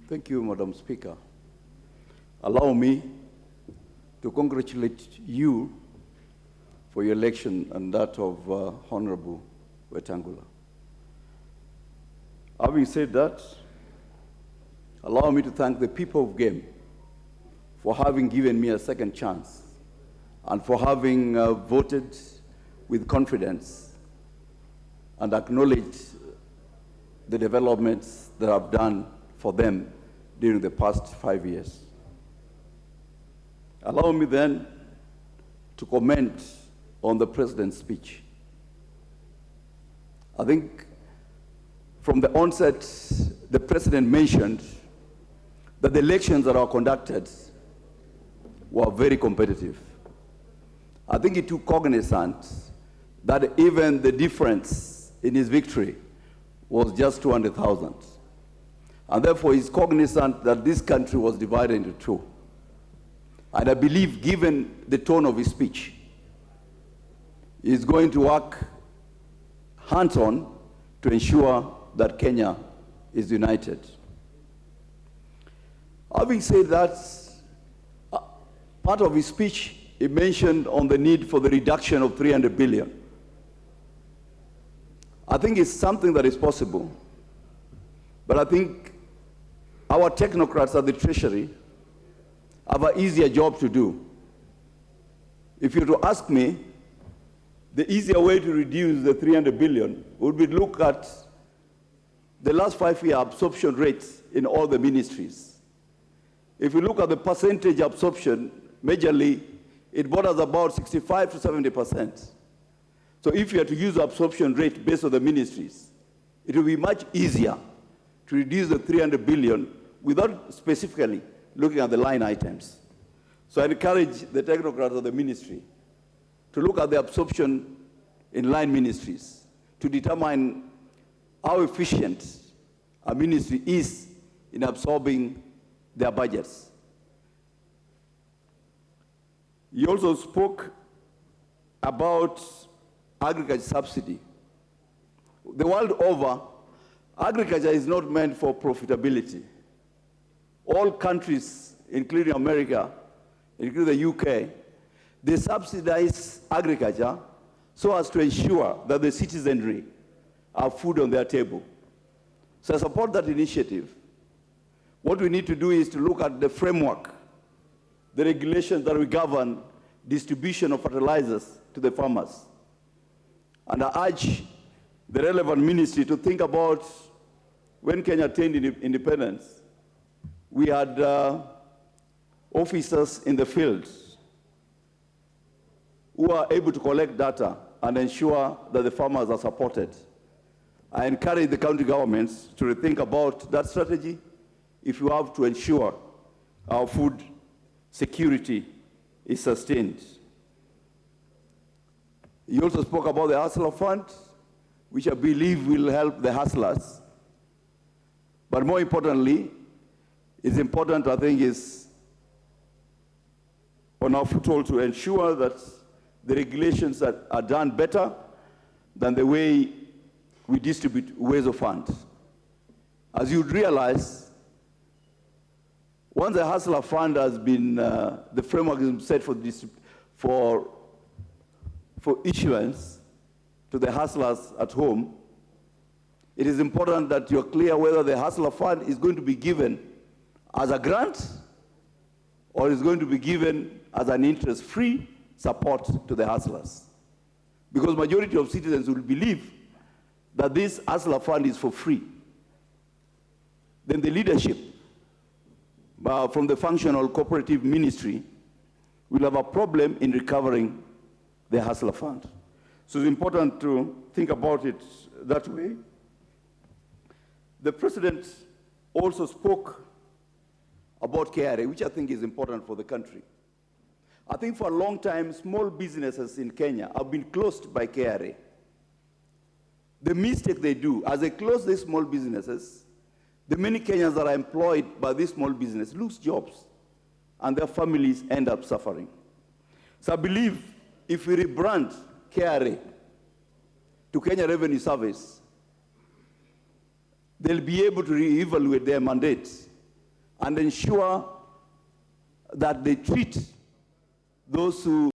Thank you, Madam Speaker. Allow me to congratulate you for your election and that of Honorable Wetangula. Having said that, allow me to thank the people of Game for having given me a second chance and for having voted with confidence and acknowledged the developments that I've done for them during the past 5 years. Allow me then to comment on the President's speech. I think from the onset, the President mentioned that the elections that are conducted were very competitive. I think he took cognizance that even the difference in his victory was just 200,000. And therefore, he's cognizant that this country was divided into two. And I believe, given the tone of his speech, he's going to work hands-on to ensure that Kenya is united. Having said that, part of his speech, he mentioned on the need for the reduction of 300 billion. I think it's something that is possible, but I think our technocrats at the Treasury have an easier job to do. If you were to ask me, the easier way to reduce the 300 billion would be to look at the last 5-year absorption rates in all the ministries. If you look at the percentage absorption, majorly, it borders about 65 to 70%. So if you had to use the absorption rate based on the ministries, it will be much easier to reduce the 300 billion without specifically looking at the line items. So I encourage the technocrats of the ministry to look at the absorption in line ministries to determine how efficient a ministry is in absorbing their budgets. He also spoke about agriculture subsidy. The world over, agriculture is not meant for profitability. All countries, including America, including the UK, they subsidize agriculture so as to ensure that the citizenry have food on their table. So I support that initiative. What we need to do is to look at the framework, the regulations that will govern distribution of fertilizers to the farmers. And I urge the relevant ministry to think about when Kenya attained independence, we had officers in the fields who are able to collect data and ensure that the farmers are supported. I encourage the county governments to rethink about that strategy if you have to ensure our food security is sustained. He also spoke about the Hustler Fund, which I believe will help the hustlers. But more importantly, it's important, I think, is on our foothold to ensure that the regulations are done better than the way we distribute ways of funds. As you'd realize, once the Hustler Fund has been, the framework is set for issuance to the hustlers at home, it is important that you're clear whether the Hustler Fund is going to be given as a grant or is going to be given as an interest-free support to the hustlers. Because majority of citizens will believe that this Hustler Fund is for free. Then the leadership from the functional cooperative ministry will have a problem in recovering the Hustler Fund. So it's important to think about it that way. The President also spoke about KRA, which I think is important for the country. I think for a long time, small businesses in Kenya have been closed by KRA. The mistake they do, as they close these small businesses, the many Kenyans that are employed by this small business lose jobs, and their families end up suffering. So I believe if we rebrand KRA to Kenya Revenue Service, they'll be able to reevaluate their mandates and ensure that they treat those who